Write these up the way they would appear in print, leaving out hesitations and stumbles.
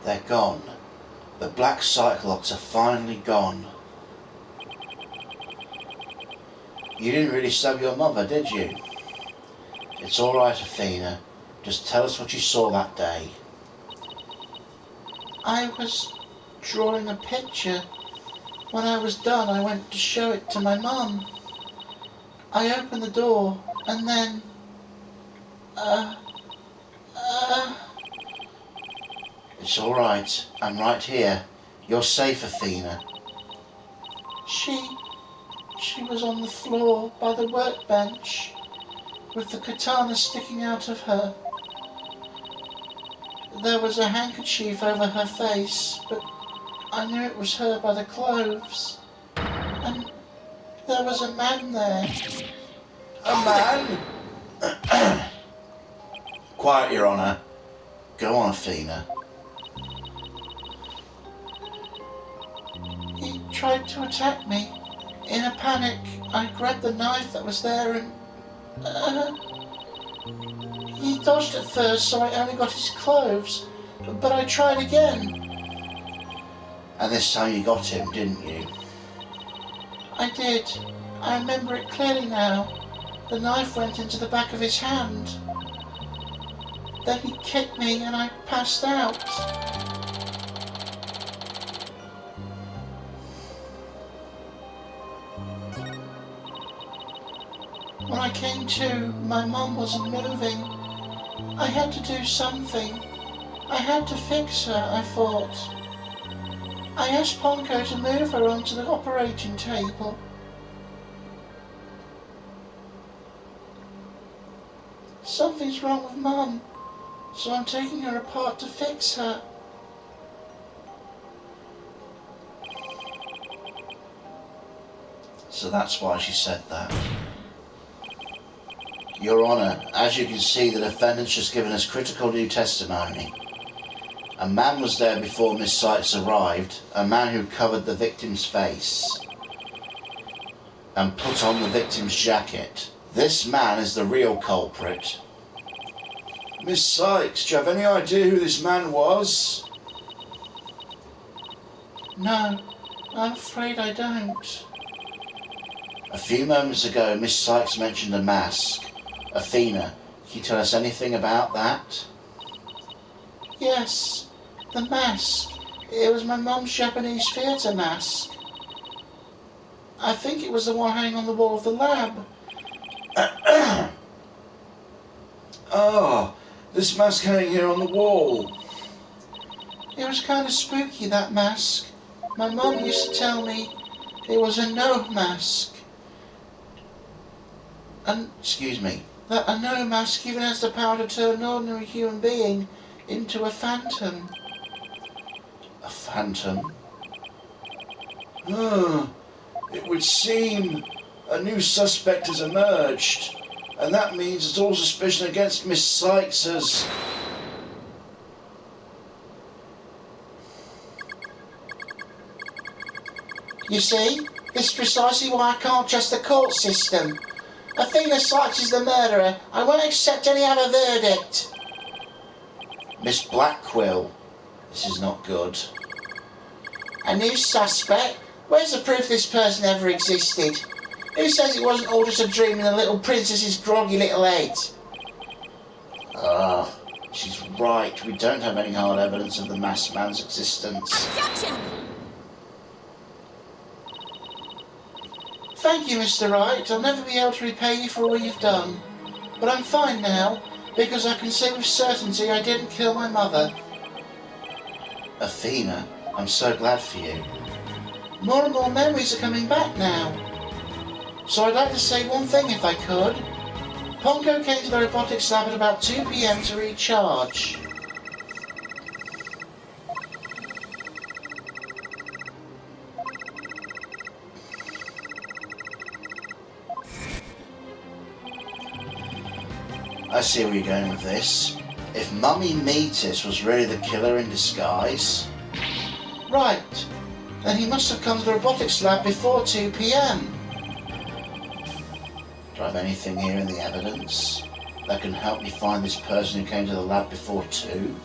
They're gone. The black cyclops are finally gone. You didn't really stab your mother, did you? It's all right, Athena. Just tell us what you saw that day. I was drawing a picture. When I was done, I went to show it to my mum. I opened the door, and then... It's all right. I'm right here. You're safe, Athena. She was on the floor by the workbench, with the katana sticking out of her. There was a handkerchief over her face, but I knew it was her by the clothes. And there was a man there. A man? Quiet, Your Honour. Go on, Athena. He tried to attack me. In a panic, I grabbed the knife that was there and... he dodged at first, so I only got his clothes. But I tried again. And this time you got him, didn't you? I did. I remember it clearly now. The knife went into the back of his hand. Then he kicked me and I passed out. When I came to, my mum wasn't moving. I had to do something. I had to fix her, I thought. I asked Ponko to move her onto the operating table. Something's wrong with Mum, so I'm taking her apart to fix her. So that's why she said that. Your Honour, as you can see, the defendant's just given us critical new testimony. A man was there before Miss Sykes arrived, a man who covered the victim's face and put on the victim's jacket. This man is the real culprit. Miss Sykes, do you have any idea who this man was? No, I'm afraid I don't. A few moments ago, Miss Sykes mentioned a mask. Athena, can you tell us anything about that? Yes, the mask. It was my mum's Japanese theatre mask. I think it was the one hanging on the wall of the lab. Oh, this mask hanging here on the wall. It was kind of spooky, that mask. My mum used to tell me it was a no mask. Excuse me. That a no mask even has the power to turn an ordinary human being into a phantom. A phantom? It would seem a new suspect has emerged, and that means that all suspicion against Miss Sykes has... You see, this is precisely why I can't trust the court system. Athena Sykes is the murderer. I won't accept any other verdict. Miss Blackquill, this is not good. A new suspect? Where's the proof this person ever existed? Who says it wasn't all just a dream in the little princess's groggy little head? She's right. We don't have any hard evidence of the masked man's existence. Objection! Thank you, Mr. Wright. I'll never be able to repay you for all you've done. But I'm fine now, because I can say with certainty I didn't kill my mother. Athena, I'm so glad for you. More and more memories are coming back now. So I'd like to say one thing if I could. Ponko came to the robotics lab at about 2 p.m. to recharge. I see where you're going with this. If Mummy Metis was really the killer in disguise... Right. Then he must have come to the robotics lab before 2 p.m. Do I have anything here in the evidence that can help me find this person who came to the lab before 2?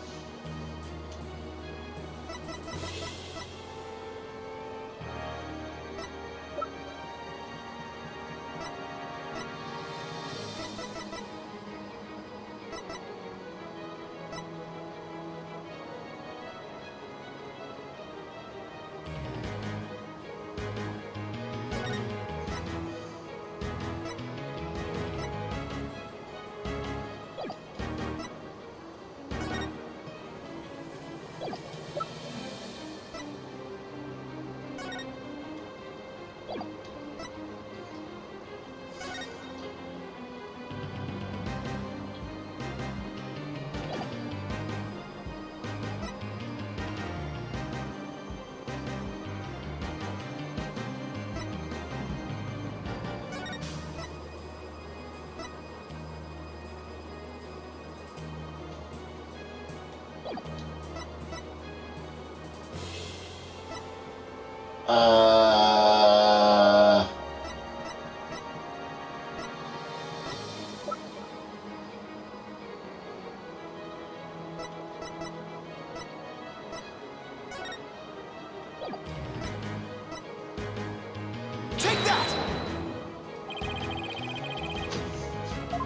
Take that!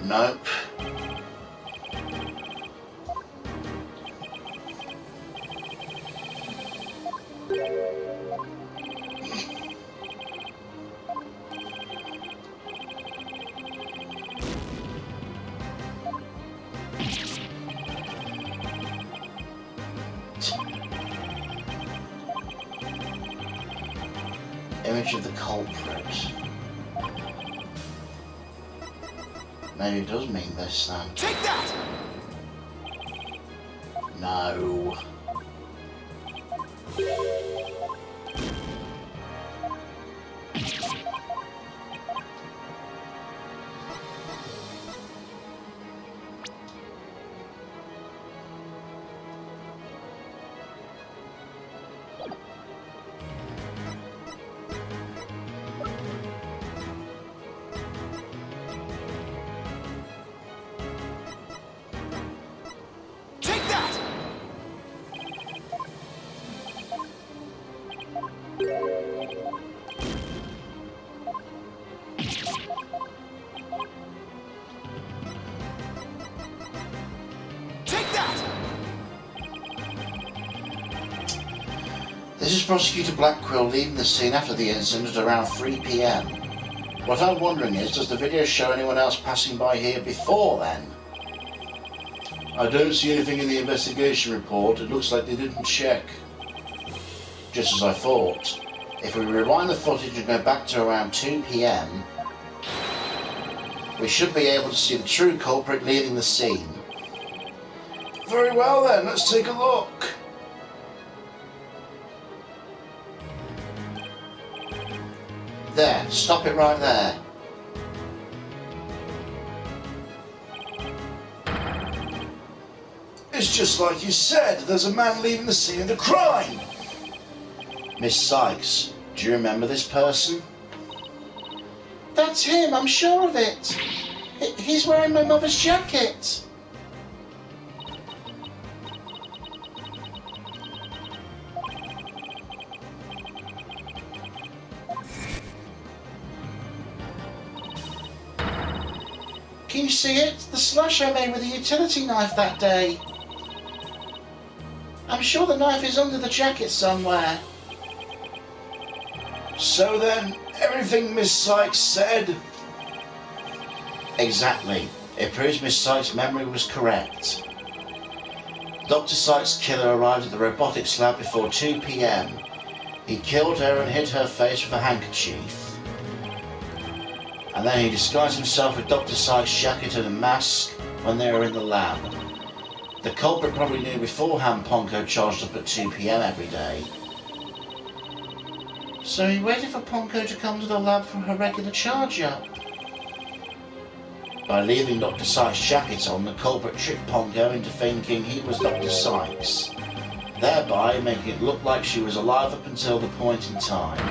Nope. Image of the culprit. Maybe it does mean this then. Take that! No. Take that! Take that! This is Prosecutor Blackquill leaving the scene after the incident at around 3 PM. What I'm wondering is, does the video show anyone else passing by here before then? I don't see anything in the investigation report. It looks like they didn't check. Just as I thought. If we rewind the footage and go back to around 2 PM, we should be able to see the true culprit leaving the scene. Very well then, let's take a look. There, stop it right there. It's just like you said, there's a man leaving the scene of the crime. Miss Sykes, do you remember this person? That's him, I'm sure of it. He's wearing my mother's jacket. Can you see it? The slash I made with the utility knife that day. I'm sure the knife is under the jacket somewhere. So then, everything Miss Sykes said? Exactly. It proves Miss Sykes' memory was correct. Dr. Sykes' killer arrived at the robotics lab before 2 PM. He killed her and hid her face with a handkerchief. And then he disguised himself with Dr. Sykes' jacket and a mask when they were in the lab. The culprit probably knew beforehand Ponko charged up at 2 PM every day. So he waited for Ponko to come to the lab for her regular charge-up. By leaving Dr. Sykes' jacket on, the culprit tricked Ponko into thinking he was Dr. Sykes, thereby making it look like she was alive up until the point in time.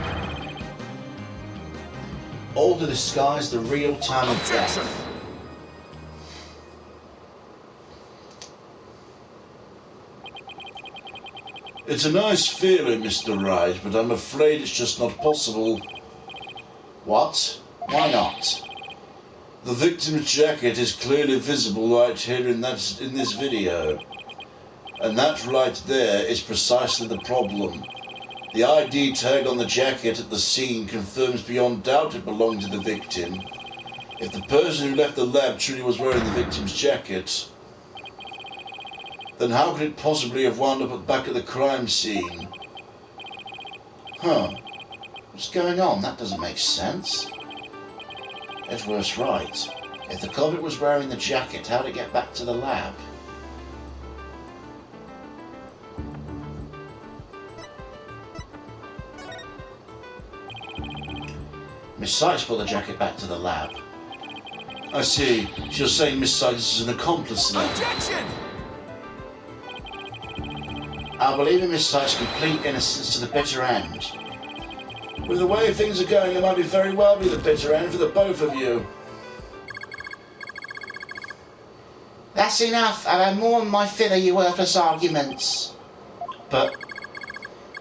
All to disguise the real time of death. It's a nice feeling, Mr. Wright, but I'm afraid it's just not possible. What? Why not? The victim's jacket is clearly visible right here in this video. And that right there is precisely the problem. The ID tag on the jacket at the scene confirms beyond doubt it belonged to the victim. If the person who left the lab truly was wearing the victim's jacket, then how could it possibly have wound up back at the crime scene? Huh. What's going on? That doesn't make sense. Edgeworth's right. If the culprit was wearing the jacket, how did it get back to the lab? Miss Sykes brought the jacket back to the lab. I see. So you're saying Miss Sykes is an accomplice now? Objection! I believe in Miss Sykes' complete innocence to the bitter end. With the way things are going, it might be very well be the bitter end for the both of you. That's enough. I've had more than my fill of your worthless arguments. But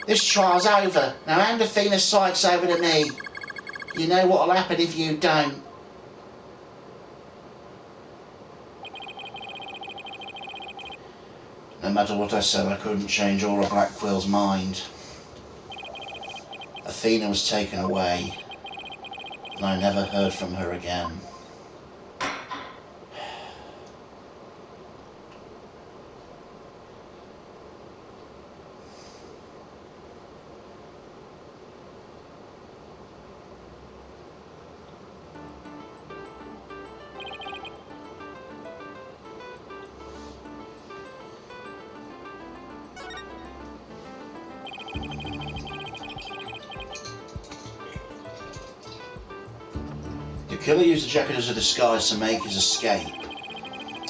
this trial's over. Now hand Athena Sykes over to me. You know what'll happen if you don't. no matter what I said, I couldn't change Aura Blackwell's mind. Athena was taken away, and I never heard from her again. The killer used the jacket as a disguise to make his escape,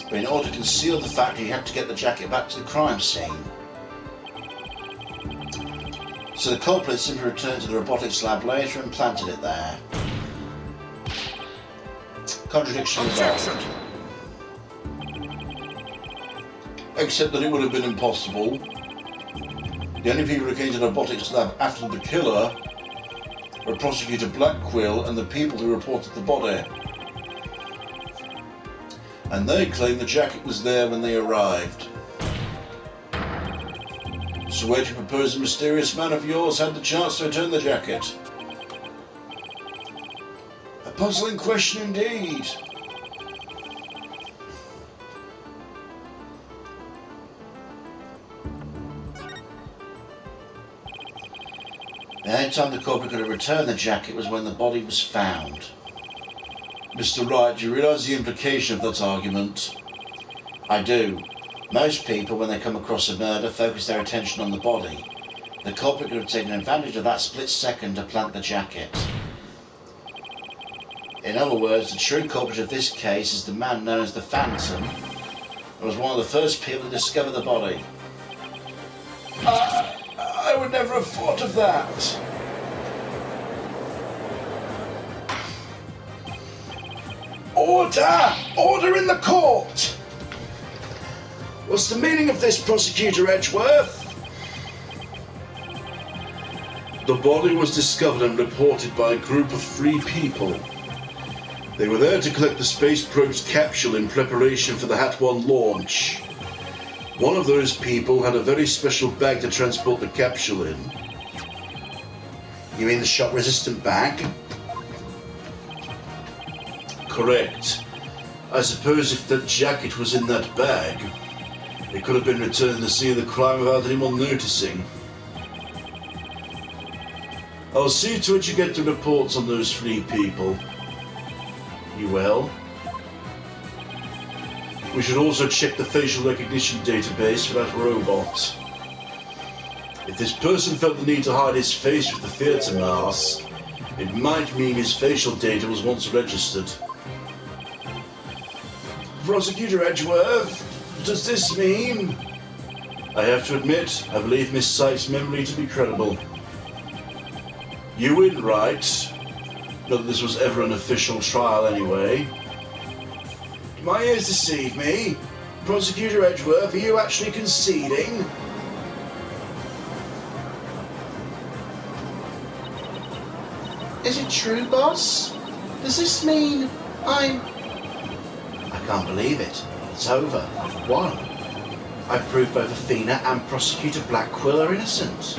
but in order to conceal the fact he had to get the jacket back to the crime scene. So the culprit simply returned to the robotics lab later and planted it there. Contradiction resolved. Except that it would have been impossible. The only people who came to the robotics lab after the killer were Prosecutor Blackquill and the people who reported the body. And they claim the jacket was there when they arrived. So where do you propose the mysterious man of yours had the chance to return the jacket? A puzzling question indeed. The only time the culprit could have returned the jacket was when the body was found. Mr. Wright, do you realise the implication of that argument? I do. Most people, when they come across a murder, focus their attention on the body. The culprit could have taken advantage of that split second to plant the jacket. In other words, the true culprit of this case is the man known as the Phantom, and was one of the first people to discover the body. I would never have thought of that. Order! Order in the court! What's the meaning of this, Prosecutor Edgeworth? The body was discovered and reported by a group of 3 people. They were there to collect the space probe's capsule in preparation for the Hat-1 launch. One of those people had a very special bag to transport the capsule in. You mean the shock-resistant bag? Correct. I suppose if that jacket was in that bag, it could have been returned to the scene of the crime without anyone noticing. I'll see to it you get the reports on those 3 people. You will? We should also check the facial recognition database for that robot. If this person felt the need to hide his face with the theatre mask, it might mean his facial data was once registered. Prosecutor Edgeworth, does this mean? I have to admit, I believe Miss Sykes' memory to be credible. You win, right? Not that this was ever an official trial anyway. My ears deceive me. Prosecutor Edgeworth, are you actually conceding? Is it true, boss? Does this mean I can't believe it. It's over. I've won. I've proved both Athena and Prosecutor Blackquill are innocent.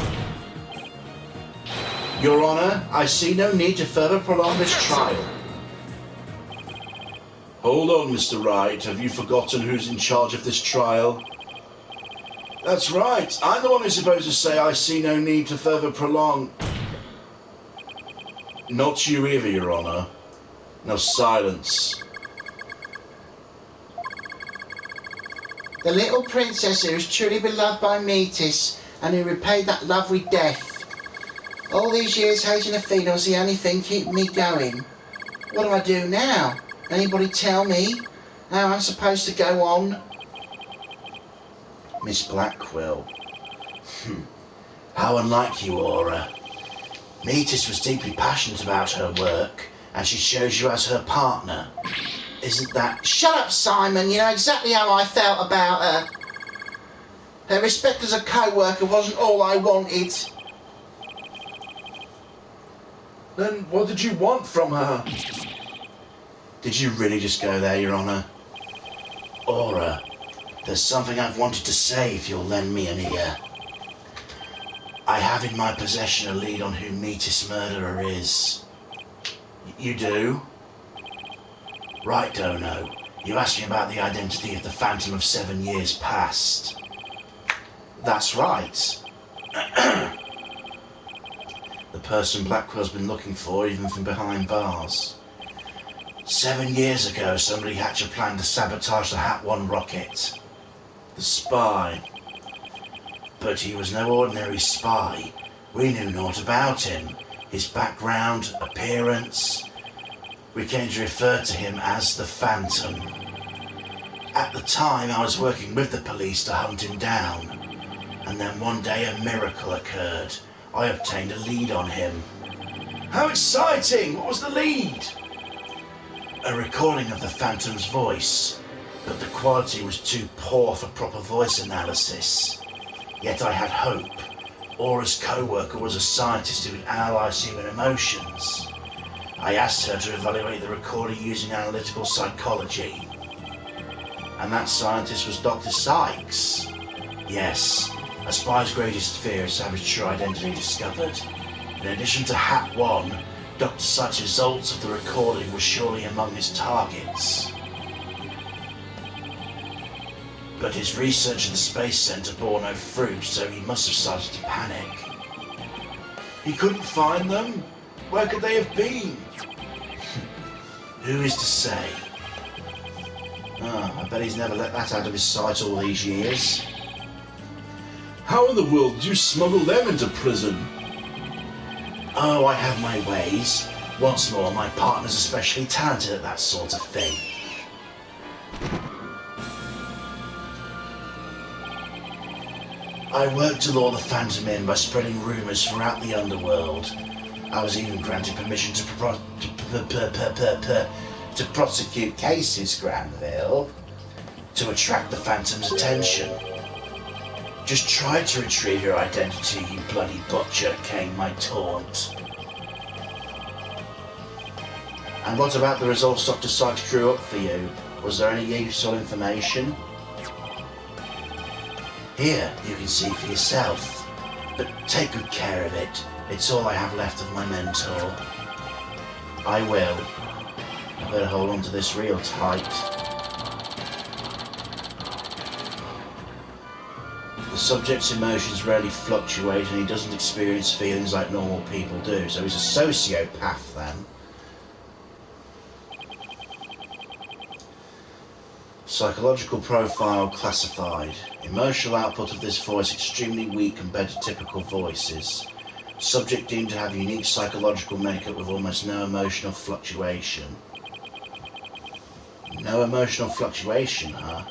Your Honour, I see no need to further prolong this trial. Hold on, Mr. Wright. Have you forgotten who's in charge of this trial? That's right. I'm the one who's supposed to say I see no need to further prolong. Not you either, Your Honour. Now silence. The little princess who was truly beloved by Metis and who repaid that love with death. All these years hating Athena was the only thing keeping me going. What do I do now? Anybody tell me how I'm supposed to go on? Miss Blackquill. How unlike you, Aura. Metis was deeply passionate about her work, and she chose you as her partner. Isn't that... Shut up, Simon. You know exactly how I felt about her. Her respect as a co-worker wasn't all I wanted. Then what did you want from her? Did you really just go there, Your Honour? Aura, there's something I've wanted to say if you'll lend me an ear. I have in my possession a lead on who Metis murderer is. You do? Right, Dono. You asked me about the identity of the Phantom of 7 years past. That's right. The person Blackwell's been looking for, even from behind bars. 7 years ago, somebody hatched a plan to sabotage the Hat-1 rocket. The spy. But he was no ordinary spy. We knew naught about him. His background, appearance. We came to refer to him as the Phantom. At the time, I was working with the police to hunt him down. And then one day a miracle occurred. I obtained a lead on him. How exciting! What was the lead? A recording of the Phantom's voice, but the quality was too poor for proper voice analysis. Yet I had hope. Aura's co-worker was a scientist who could analyse human emotions. I asked her to evaluate the recording using analytical psychology. And that scientist was Dr. Sykes. Yes, a spy's greatest fear is to have his true identity discovered. In addition to Hat-1, Dr. Sykes' results of the recording were surely among his targets. But his research at the Space Center bore no fruit, so he must have started to panic. He couldn't find them? Where could they have been? Who is to say? I bet he's never let that out of his sight all these years. How in the world did you smuggle them into prison? Oh, I have my ways. Once more, my partner's especially talented at that sort of thing. I worked to lure the Phantom in by spreading rumours throughout the underworld. I was even granted permission to prosecute cases, Granville, to attract the Phantom's attention. Just try to retrieve your identity, you bloody butcher, came my taunt. And what about the results Dr. Sykes drew up for you? Was there any useful information? Here, you can see for yourself. But take good care of it. It's all I have left of my mentor. I will. I better hold on to this real tight. The subject's emotions rarely fluctuate and he doesn't experience feelings like normal people do, so he's a sociopath then. Psychological profile classified. Emotional output of this voice extremely weak compared to typical voices. Subject deemed to have unique psychological makeup with almost no emotional fluctuation. No emotional fluctuation, huh?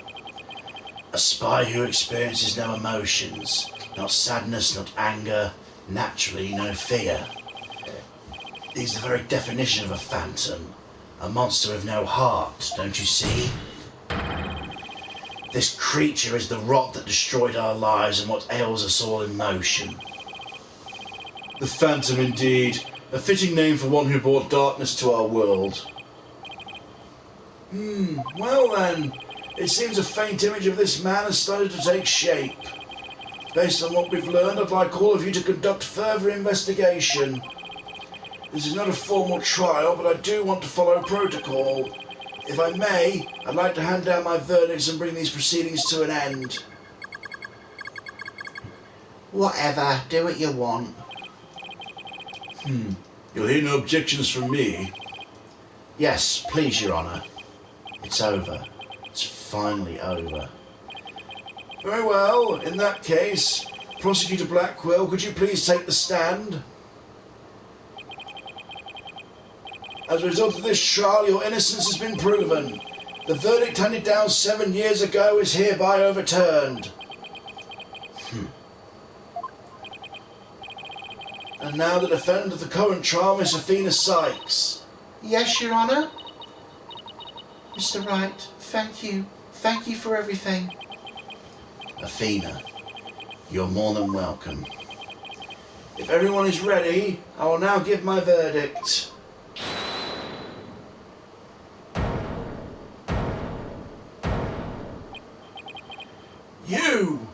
A spy who experiences no emotions, not sadness, not anger, naturally no fear. He's the very definition of a phantom, a monster with no heart, don't you see? This creature is the rot that destroyed our lives and what ails us all in motion. The Phantom indeed, a fitting name for one who brought darkness to our world. Well then, it seems a faint image of this man has started to take shape. Based on what we've learned, I'd like all of you to conduct further investigation. This is not a formal trial, but I do want to follow protocol. If I may, I'd like to hand down my verdicts and bring these proceedings to an end. Whatever, do what you want. You'll hear no objections from me. Yes, please, Your Honour. It's over. It's finally over. Very well, in that case, Prosecutor Blackwell, could you please take the stand? As a result of this trial, your innocence has been proven. The verdict handed down 7 years ago is hereby overturned. And now the defendant of the current trial, Miss Athena Sykes. Yes, Your Honour. Mr. Wright, thank you. Thank you for everything. Athena, you're more than welcome. If everyone is ready, I will now give my verdict. You!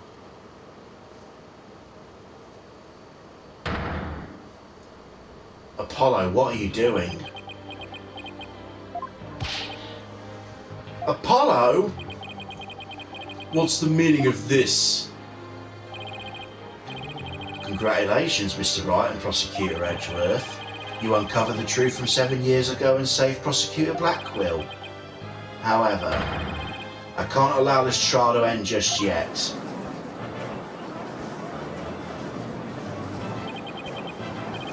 Apollo, what are you doing? Apollo? What's the meaning of this? Congratulations, Mr. Wright and Prosecutor Edgeworth. You uncovered the truth from 7 years ago and saved Prosecutor Blackwell. However, I can't allow this trial to end just yet.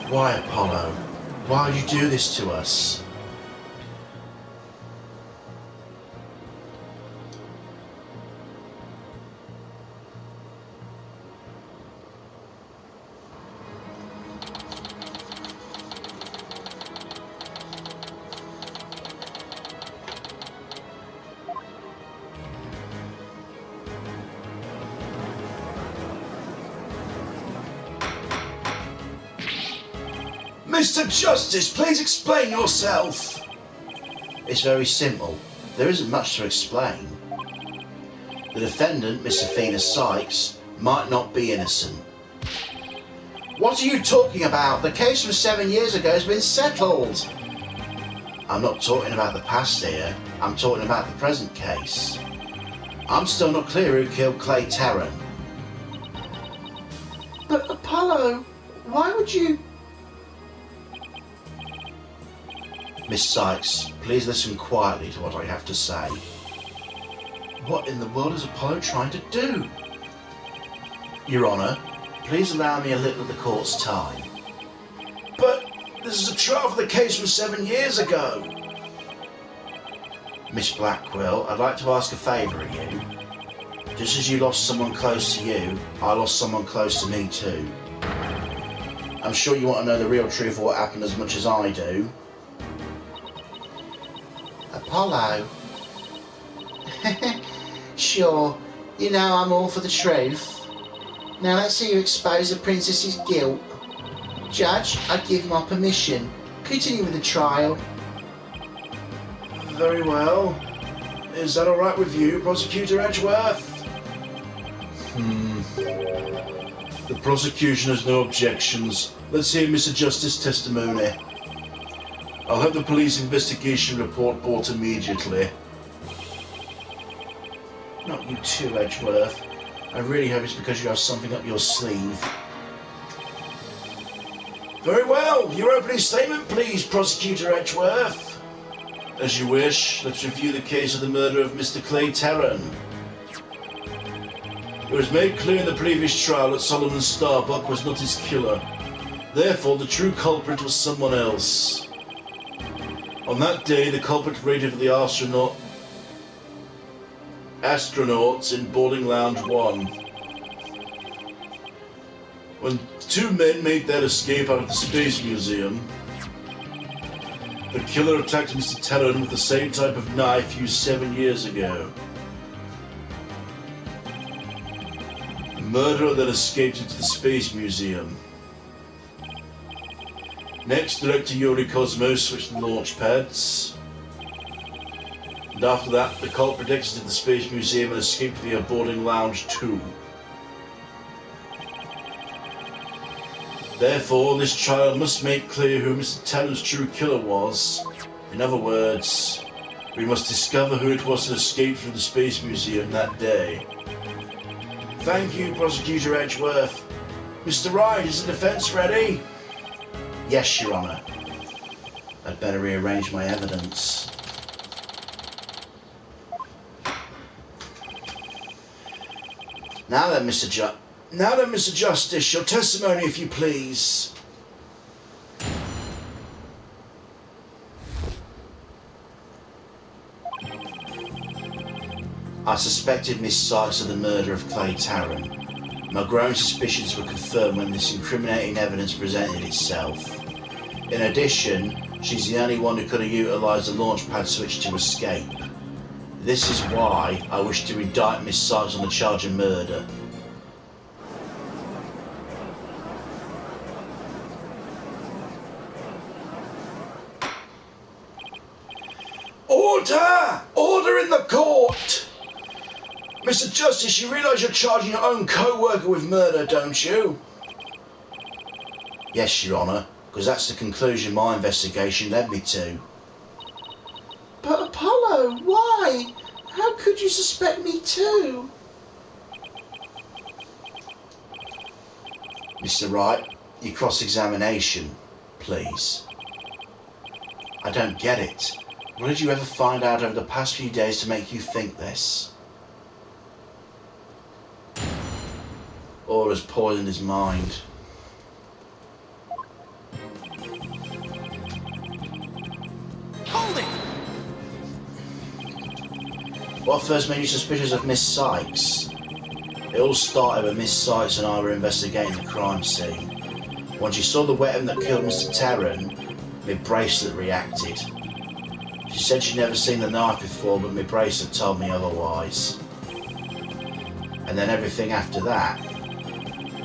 Why, Apollo? Why would you do this to us? Mr. Justice, please explain yourself. It's very simple. There isn't much to explain. The defendant, Miss Athena Sykes, might not be innocent. What are you talking about? The case from 7 years ago has been settled. I'm not talking about the past here. I'm talking about the present case. I'm still not clear who killed Clay Terran. But Apollo, why would you... Miss Sykes, please listen quietly to what I have to say. What in the world is Apollo trying to do? Your Honour, please allow me a little of the court's time. But this is a trial for the case from 7 years ago. Miss Blackwell, I'd like to ask a favour of you. Just as you lost someone close to you, I lost someone close to me too. I'm sure you want to know the real truth of what happened as much as I do. Apollo? Sure, you know I'm all for the truth. Now let's see you expose the princess's guilt. Judge, I give my permission. Continue with the trial. Very well. Is that all right with you, Prosecutor Edgeworth? The prosecution has no objections. Let's hear Mr. Justice's testimony. I'll have the police investigation report brought immediately. Not you too, Edgeworth. I really hope it's because you have something up your sleeve. Very well. Your opening statement, please, Prosecutor Edgeworth. As you wish, let's review the case of the murder of Mr. Clay Terran. It was made clear in the previous trial that Solomon Starbuck was not his killer. Therefore, the true culprit was someone else. On that day, the culprit waited for the astronauts in boarding lounge 1. When two men made their escape out of the Space Museum, the killer attacked Mr. Terran with the same type of knife used 7 years ago. The murderer then escaped into the Space Museum. Next, Director Yuri Cosmos switched the launch pads. And after that, the culprit exited the Space Museum and escaped via boarding lounge 2. Therefore, this trial must make clear who Mr. Terran's true killer was. In other words, we must discover who it was that escaped from the Space Museum that day. Thank you, Prosecutor Edgeworth. Mr. Wright, is the defence ready? Yes, Your Honour. I'd better rearrange my evidence. Now then, Mr. Justice, your testimony, if you please. I suspected Miss Sykes of the murder of Clay Terran. My growing suspicions were confirmed when this incriminating evidence presented itself. In addition, she's the only one who could have utilised the launchpad switch to escape. This is why I wish to indict Miss Sykes on the charge of murder. Order! Order in the court! Mr. Justice, you realise you're charging your own co-worker with murder, don't you? Yes, Your Honour, because that's the conclusion my investigation led me to. But Apollo, why? How could you suspect me too? Mr. Wright, your cross-examination, please. I don't get it. What did you ever find out over the past few days to make you think this? Or has poisoned his mind? Hold it! What first made you suspicious of Miss Sykes? It all started when Miss Sykes and I were investigating the crime scene. When she saw the weapon that killed Mr. Terran, my bracelet reacted. She said she'd never seen the knife before, but my bracelet told me otherwise. And then everything after that,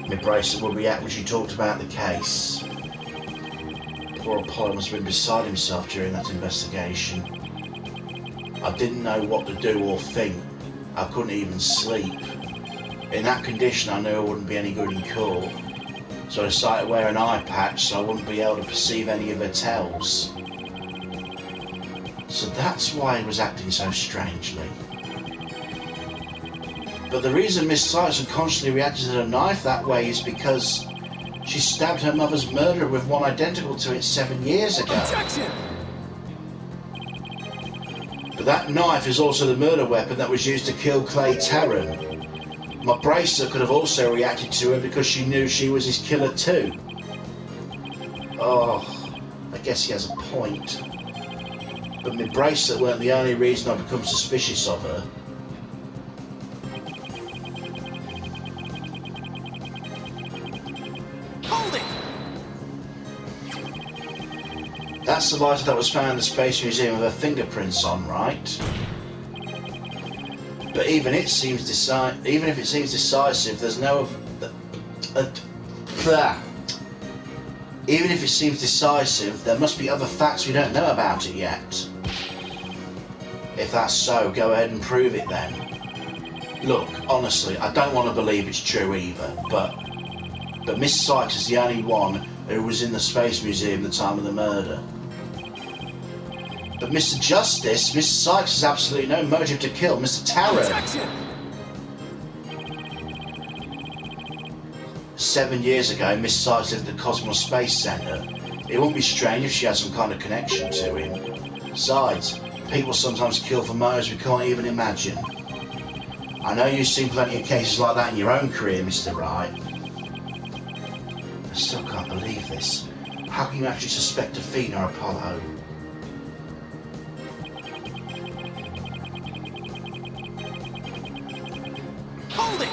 my bracelet would react when she talked about the case. Poor Apollo must have been beside himself during that investigation. I didn't know what to do or think. I couldn't even sleep. In that condition, I knew I wouldn't be any good in court. So I decided to wear an eye patch so I wouldn't be able to perceive any of her tells. So that's why he was acting so strangely. But the reason Miss Sykes unconsciously reacted to the knife that way is because she stabbed her mother's murderer with one identical to it 7 years ago. Objection! But that knife is also the murder weapon that was used to kill Clay Terran. My bracelet could have also reacted to her because she knew she was his killer too. Oh, I guess he has a point. But my bracelet weren't the only reason I become suspicious of her. Hold it! That's the lighter that was found in the Space Museum with her fingerprints on, right? But even if it seems decisive, there's no... Even if it seems decisive, there must be other facts we don't know about it yet. If that's so, go ahead and prove it then. Look, honestly, I don't want to believe it's true either, but Miss Sykes is the only one who was in the Space Museum at the time of the murder. But Mr. Justice, Miss Sykes has absolutely no motive to kill Mr. Terran. Objection! 7 years ago, Miss Sykes lived at the Cosmos Space Center. It wouldn't be strange if she had some kind of connection to him. Besides, people sometimes kill for motives we can't even imagine. I know you've seen plenty of cases like that in your own career, Mr. Wright. I still can't believe this. How can you actually suspect Athena, Apollo? Hold it!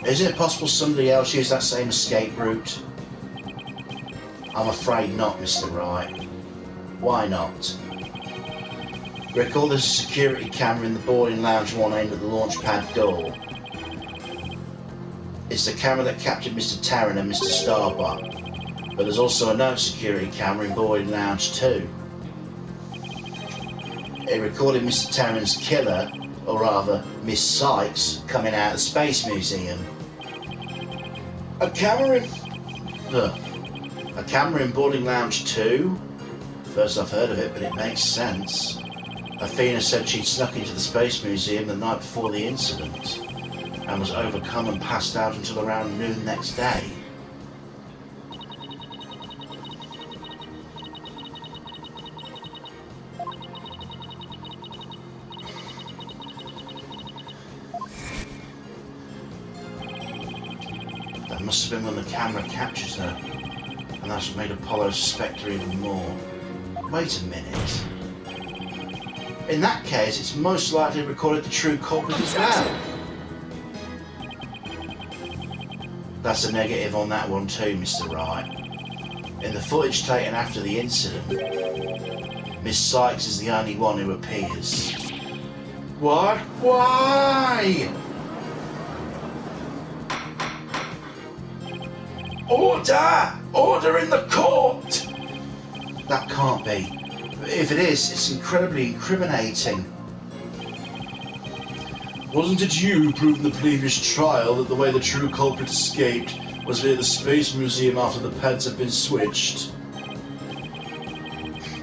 Isn't it possible somebody else used that same escape route? I'm afraid not, Mr. Wright. Why not? Recall there's a security camera in the boarding lounge one end of the launch pad door. It's the camera that captured Mr. Terran and Mr. Starbuck, but there's also another security camera in boarding lounge 2. It recorded Mr. Terran's killer, or rather, Miss Sykes, coming out of the Space Museum. A camera in boarding lounge 2? First I've heard of it, but it makes sense. Athena said she'd snuck into the Space Museum the night before the incident, and was overcome and passed out until around noon the next day. That must have been when the camera captures her, and that's what made Apollo suspect her even more. Wait a minute. In that case, it's most likely recorded the true culprit as well. That's a negative on that one too, Mr. Wright. In the footage taken after the incident, Miss Sykes is the only one who appears. What? Why? Order! Order in the court! That can't be. If it is, it's incredibly incriminating. Wasn't it you who proved in the previous trial that the way the true culprit escaped was via the Space Museum after the pads had been switched?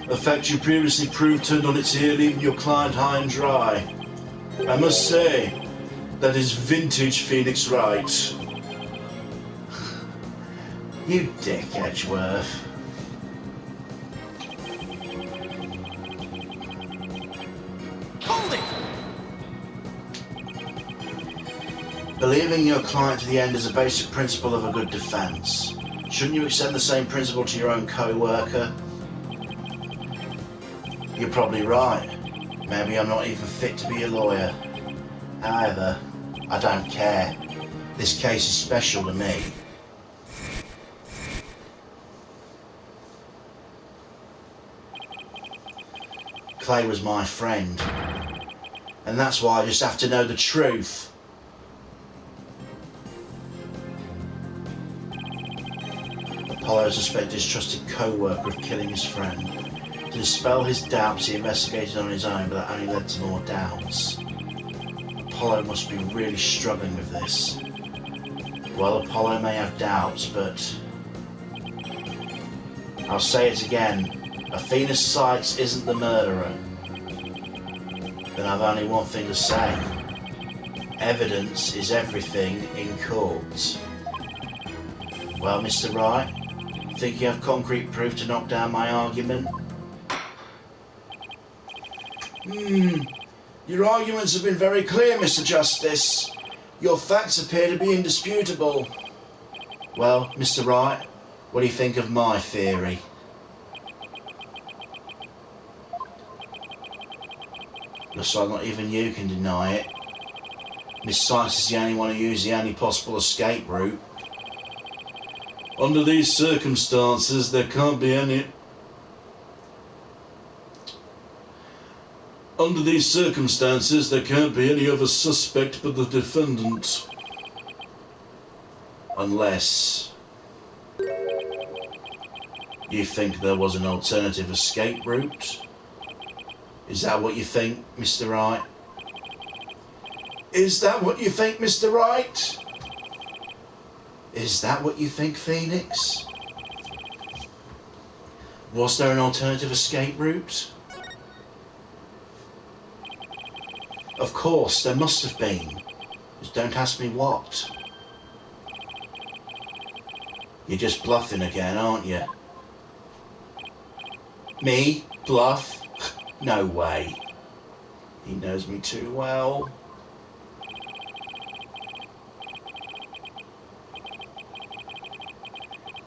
A fact you previously proved turned on its ear, leaving your client high and dry. I must say, that is vintage Phoenix Wright. You dick, Edgeworth. Hold it! Believing your client to the end is a basic principle of a good defence. Shouldn't you extend the same principle to your own co-worker? You're probably right. Maybe I'm not even fit to be a lawyer. However, I don't care. This case is special to me. Clay was my friend. And that's why I just have to know the truth. Apollo suspected his trusted co-worker of killing his friend. To dispel his doubts, he investigated on his own, but that only led to more doubts. Apollo must be really struggling with this. Well, Apollo may have doubts, but... I'll say it again. Athena Sykes isn't the murderer. Then I've only one thing to say. Evidence is everything in court. Well, Mr. Wright, think you have concrete proof to knock down my argument? Your arguments have been very clear, Mr. Justice. Your facts appear to be indisputable. Well, Mr. Wright, what do you think of my theory? Looks like not even you can deny it. Miss Sykes is the only one who used the only possible escape route. Under these circumstances, there can't be any... Under these circumstances, there can't be any other suspect but the defendant. Unless... you think there was an alternative escape route? Is that what you think, Mr. Wright? Is that what you think, Mr. Wright? Is that what you think, Phoenix? Was there an alternative escape route? Of course, there must have been. Just don't ask me what. You're just bluffing again, aren't you? Me? Bluff? No way. He knows me too well.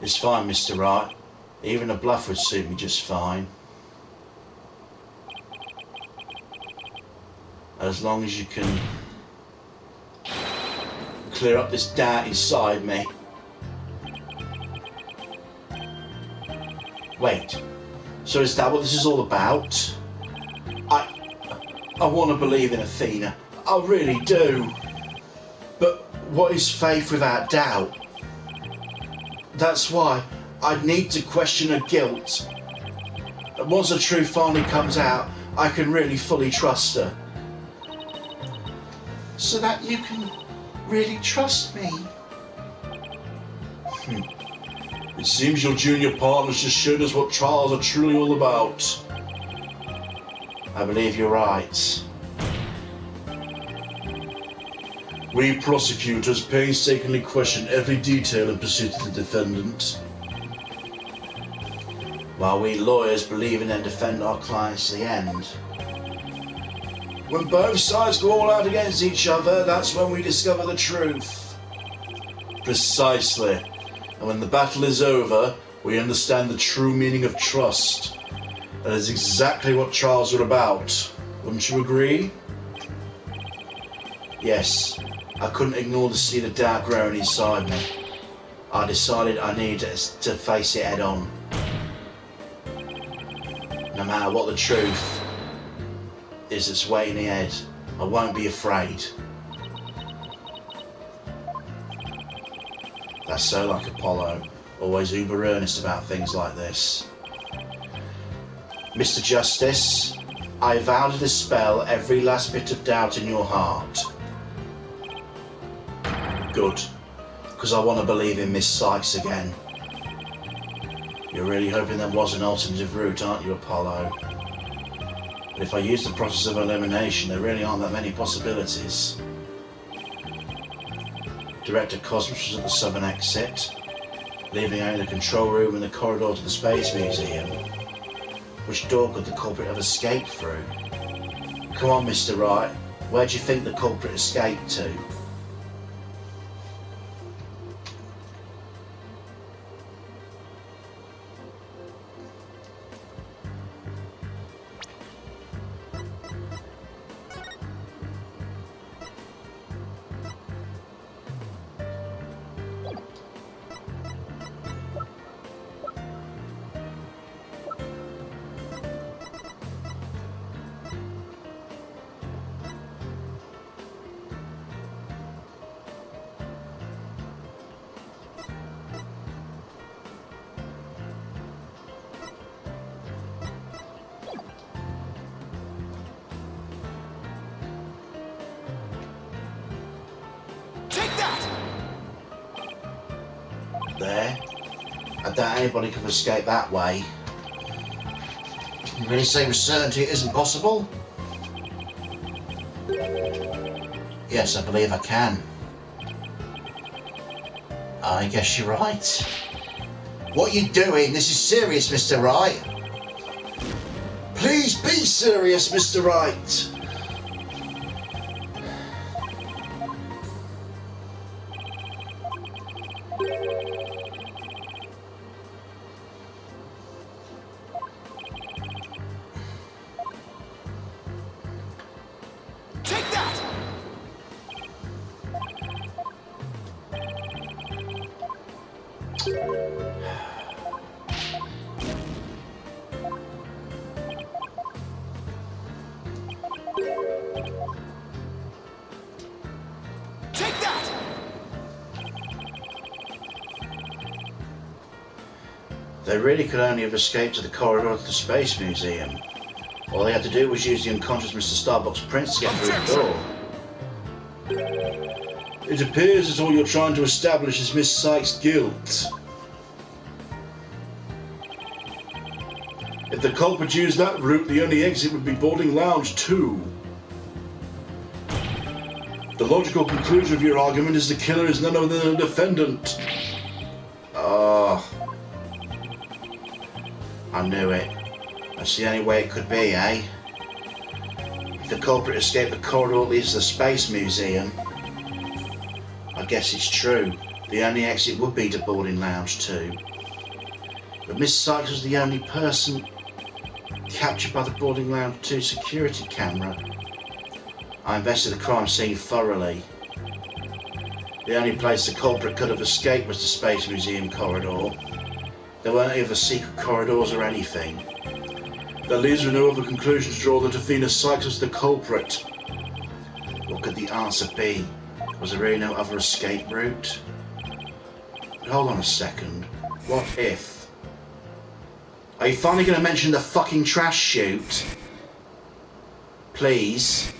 It's fine, Mr. Wright. Even a bluff would suit me just fine. As long as you can clear up this doubt inside me. Wait, so is that what this is all about? I want to believe in Athena. I really do. But what is faith without doubt? That's why I'd need to question her guilt. And once the truth finally comes out, I can really fully trust her. So that you can really trust me? It seems your junior partners just showed us what trials are truly all about. I believe you're right. We prosecutors painstakingly question every detail in pursuit of the defendant. While we lawyers believe in and defend our clients to the end. When both sides go all out against each other, that's when we discover the truth. Precisely. And when the battle is over, we understand the true meaning of trust. That is exactly what trials are about. Wouldn't you agree? Yes, I couldn't ignore to see the doubt growing inside me. I decided I needed to face it head on. No matter what the truth is that's waiting ahead, I won't be afraid. That's so like Apollo, always uber earnest about things like this. Mr. Justice, I vow to dispel every last bit of doubt in your heart. Good, because I want to believe in Miss Sykes again. You're really hoping there was an alternative route, aren't you, Apollo? But if I use the process of elimination, there really aren't that many possibilities. Director Cosmos was at the southern exit, leaving only the control room and the corridor to the Space Museum. Which door could the culprit have escaped through? Come on, Mr. Wright, where do you think the culprit escaped to? There. I doubt anybody could escape that way. You really say with certainty it isn't possible? Yes, I believe I can. I guess you're right. What are you doing? This is serious, Mr. Wright. Please be serious, Mr. Wright. They really could only have escaped to the corridor of the Space Museum. All they had to do was use the unconscious Mr. Starbuck's Prince to get through the door. It appears that all you're trying to establish is Miss Sykes' guilt. If the culprit used that route, the only exit would be boarding lounge 2. The logical conclusion of your argument is the killer is none other than a defendant. I knew it. That's the only way it could be, eh? If the culprit escaped the corridor that leads to the Space Museum, I guess it's true. The only exit would be to boarding lounge 2. But Miss Sykes was the only person captured by the boarding lounge 2 security camera. I investigated the crime scene thoroughly. The only place the culprit could have escaped was the Space Museum corridor. There weren't any other secret corridors or anything. That leaves me no other conclusion to draw than to Venus Sykes was the culprit. What could the answer be? Was there really no other escape route? But hold on a second. What if? Are you finally going to mention the fucking trash chute? Please?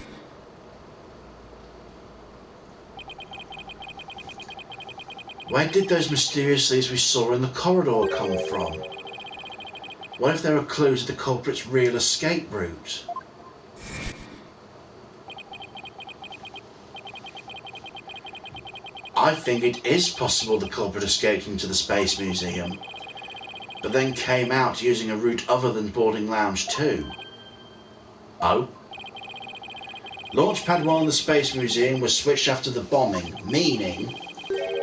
Where did those mysterious leaves we saw in the corridor come from? What if there are clues to the culprit's real escape route? I think it is possible the culprit escaped into the Space Museum, but then came out using a route other than boarding lounge 2. Oh? Launchpad 1 of the Space Museum was switched after the bombing, meaning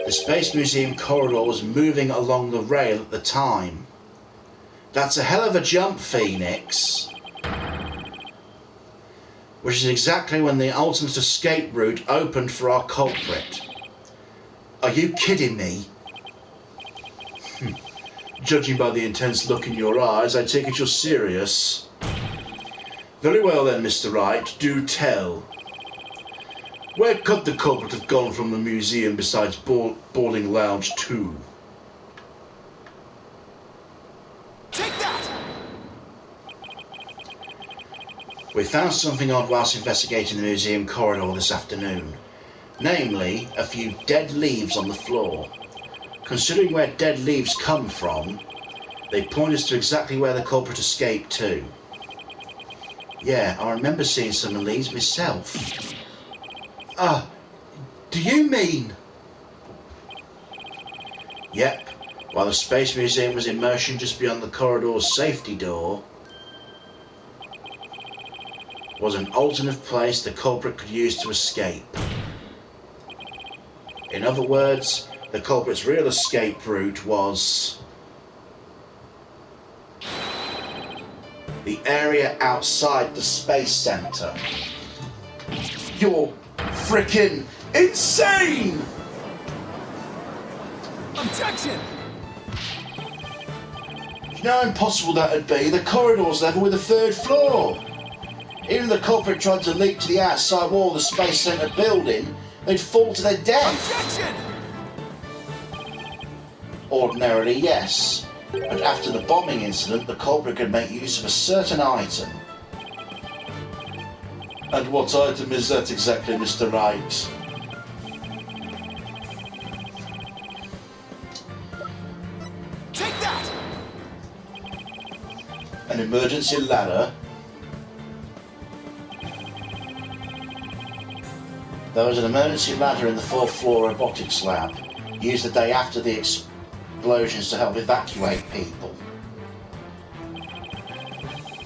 the Space Museum corridor was moving along the rail at the time. That's a hell of a jump, Phoenix. Which is exactly when the alternate escape route opened for our culprit. Are you kidding me? Judging by the intense look in your eyes, I take it you're serious. Very well then, Mr. Wright, do tell. Where could the culprit have gone from the museum besides boarding lounge 2? Take that! We found something odd whilst investigating the museum corridor this afternoon. Namely, a few dead leaves on the floor. Considering where dead leaves come from, they point us to exactly where the culprit escaped to. Yeah, I remember seeing some of these myself. Do you mean? Yep, while the Space Museum was in motion just beyond the corridor's safety door, was an alternate place the culprit could use to escape. In other words, the culprit's real escape route was the area outside the Space Center. You're frickin' insane! Objection! You know how impossible that would be? The corridor's level with the 3rd floor. Even if the culprit tried to leap to the outside wall of the Space Center building, they'd fall to their death. Objection! Ordinarily, yes. But after the bombing incident, the culprit could make use of a certain item. And what item is that exactly, Mr. Wright? Take that! An emergency ladder. There was an emergency ladder in the 4th floor robotics lab, used the day after the explosions to help evacuate people.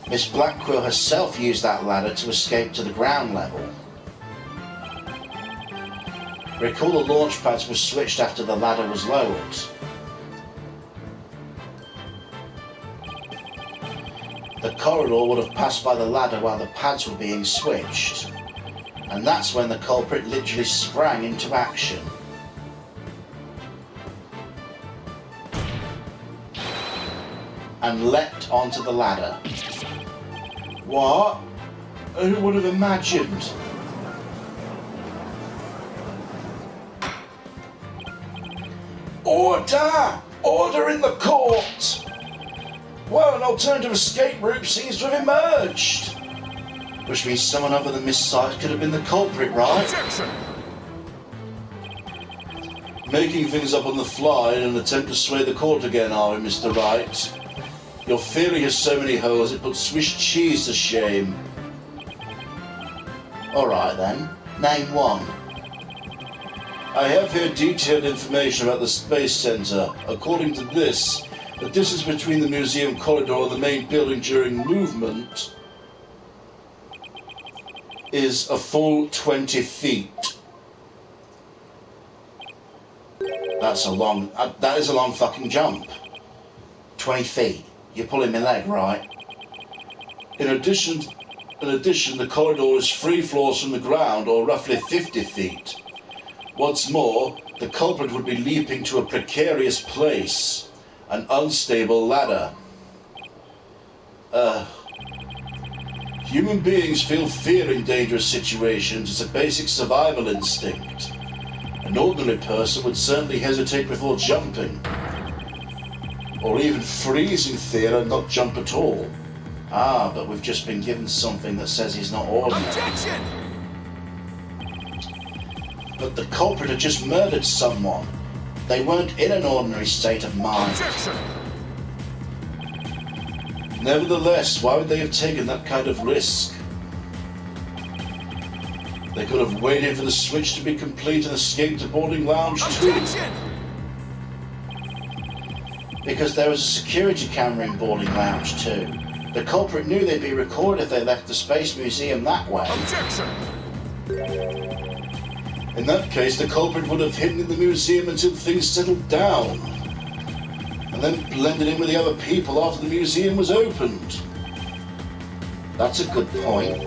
Miss Blackquill herself used that ladder to escape to the ground level. Recall the launch pads were switched after the ladder was lowered. The corridor would have passed by the ladder while the pads were being switched. And that's when the culprit literally sprang into action. And leapt onto the ladder. What? Who would have imagined? Order! Order in the court! Well, an alternative escape route seems to have emerged. Which means someone other than Miss Sykes could have been the culprit, right? Objection! Making things up on the fly in an attempt to sway the court again, are we, Mr. Wright? Your theory has so many holes it puts Swiss cheese to shame. Alright then, name one. I have here detailed information about the Space Center. According to this, the distance between the museum corridor and the main building during movement is a full 20 feet. That is a long fucking jump. 20 feet. You're pulling my leg, right? In addition, the corridor is 3 floors from the ground, or roughly 50 feet. What's more, the culprit would be leaping to a precarious place, an unstable ladder. Human beings feel fear in dangerous situations. It's a basic survival instinct. An ordinary person would certainly hesitate before jumping, or even freeze in fear and not jump at all. Ah, but we've just been given something that says he's not ordinary. Objection! But the culprit had just murdered someone. They weren't in an ordinary state of mind. Objection! Nevertheless, why would they have taken that kind of risk? They could have waited for the switch to be complete and escaped to boarding lounge 2. Objection! Because there was a security camera in boarding lounge 2. The culprit knew they'd be recorded if they left the Space Museum that way. Objection! In that case, the culprit would have hidden in the museum until things settled down, and then blended in with the other people after the museum was opened. That's a good point.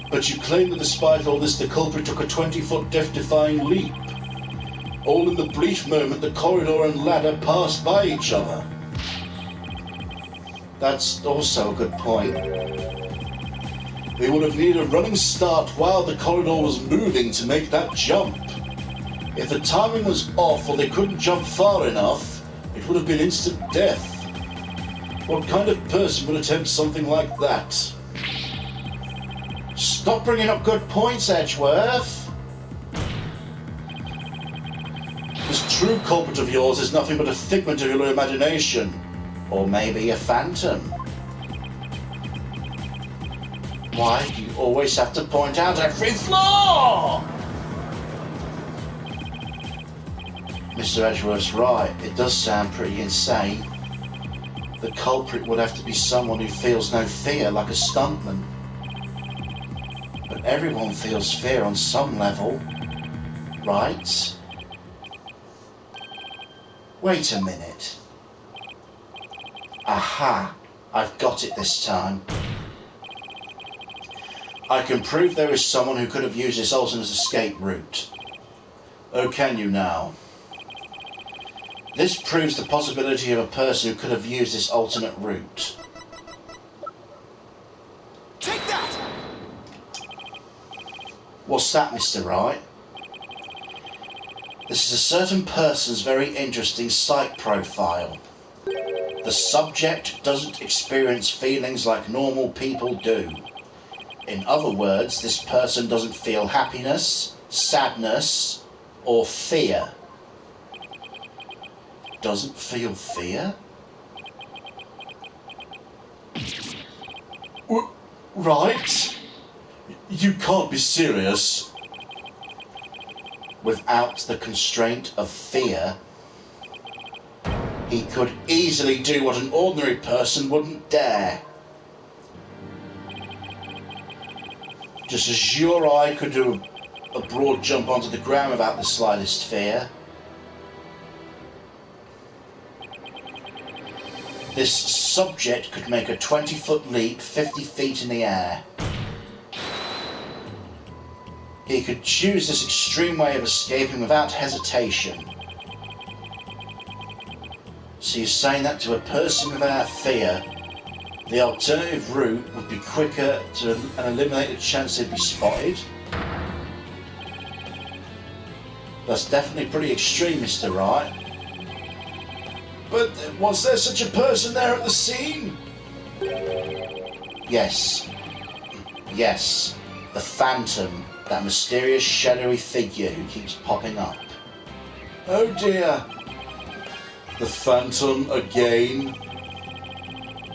But you claim that despite all this, the culprit took a 20-foot death-defying leap. all in the brief moment the corridor and ladder passed by each other. That's also a good point. They would have needed a running start while the corridor was moving to make that jump. If the timing was off or they couldn't jump far enough, it would have been instant death. What kind of person would attempt something like that? Stop bringing up good points, Edgeworth. This true culprit of yours is nothing but a figment of your imagination. Or maybe a phantom. Why do you always have to point out every flaw? Mr. Edgeworth's right. It does sound pretty insane. The culprit would have to be someone who feels no fear, like a stuntman. But everyone feels fear on some level, right? Wait a minute. Aha! I've got it this time. I can prove there is someone who could have used this alternate escape route. Oh, can you now? This proves the possibility of a person who could have used this alternate route. Take that! What's that, Mr. Wright? This is a certain person's very interesting psych profile. The subject doesn't experience feelings like normal people do. In other words, this person doesn't feel happiness, sadness, or fear. Doesn't feel fear? Right? You can't be serious. Without the constraint of fear, he could easily do what an ordinary person wouldn't dare. Just as you or I could do a broad jump onto the ground without the slightest fear. This subject could make a 20-foot leap 50 feet in the air. He could choose this extreme way of escaping without hesitation. So you're saying that to a person without fear, the alternative route would be quicker and eliminate the chance they'd be spotted? That's definitely pretty extreme, Mr. Wright. But was there such a person there at the scene? Yes. Yes. The Phantom. That mysterious shadowy figure who keeps popping up. Oh dear. The Phantom again?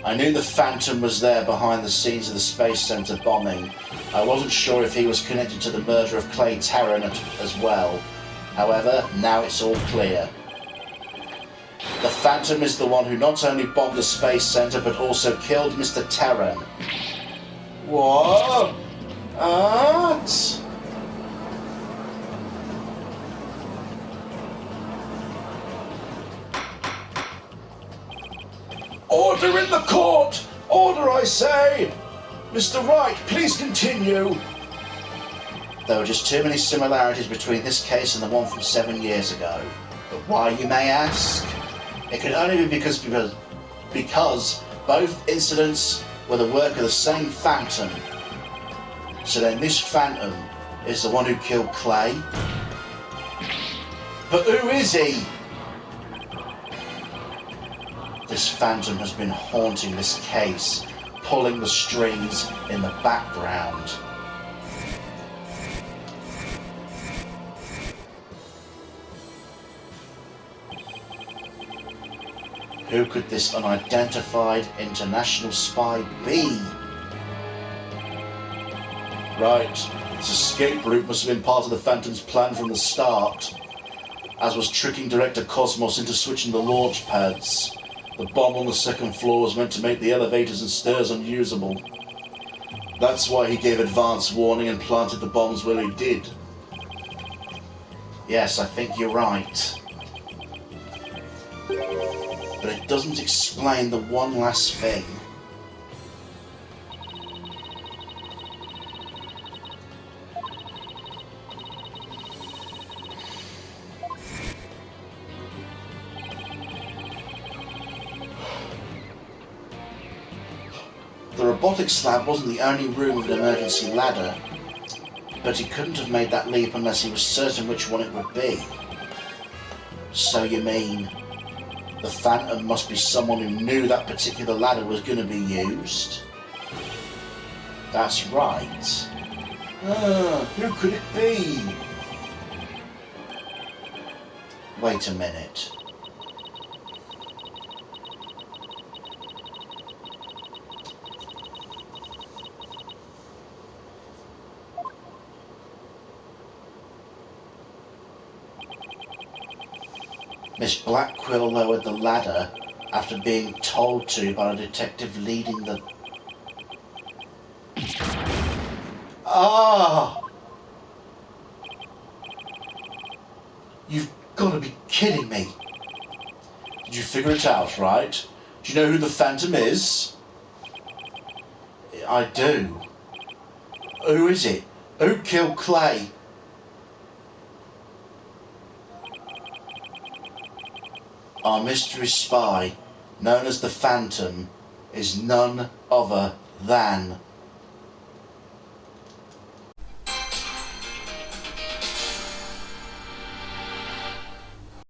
I knew the Phantom was there behind the scenes of the Space Center bombing. I wasn't sure if he was connected to the murder of Clay Terran as well. However, now it's all clear. The Phantom is the one who not only bombed the Space Center but also killed Mr. Terran. What? Order in the court! Order, I say! Mr. Wright, please continue. There were just too many similarities between this case and the one from 7 years ago. But why, you may ask? It can only be because both incidents were the work of the same Phantom. So then this Phantom is the one who killed Clay? But who is he? This Phantom has been haunting this case, pulling the strings in the background. Who could this unidentified international spy be? Right, this escape route must have been part of the Phantom's plan from the start, as was tricking Director Cosmos into switching the launch pads. The bomb on the second floor was meant to make the elevators and stairs unusable. That's why he gave advance warning and planted the bombs where he did. Yes, I think you're right. But it doesn't explain the one last thing. robotics lab wasn't the only room with an emergency ladder, but he couldn't have made that leap unless he was certain which one it would be. So you mean the Phantom must be someone who knew that particular ladder was going to be used? That's right. Who could it be? Wait a minute. Miss Blackquill lowered the ladder after being told to by a detective leading the... Ah! You've got to be kidding me. Did you figure it out, right? Do you know who the Phantom is? I do. Who is it? Who killed Clay? Our mystery spy, known as the Phantom, is none other than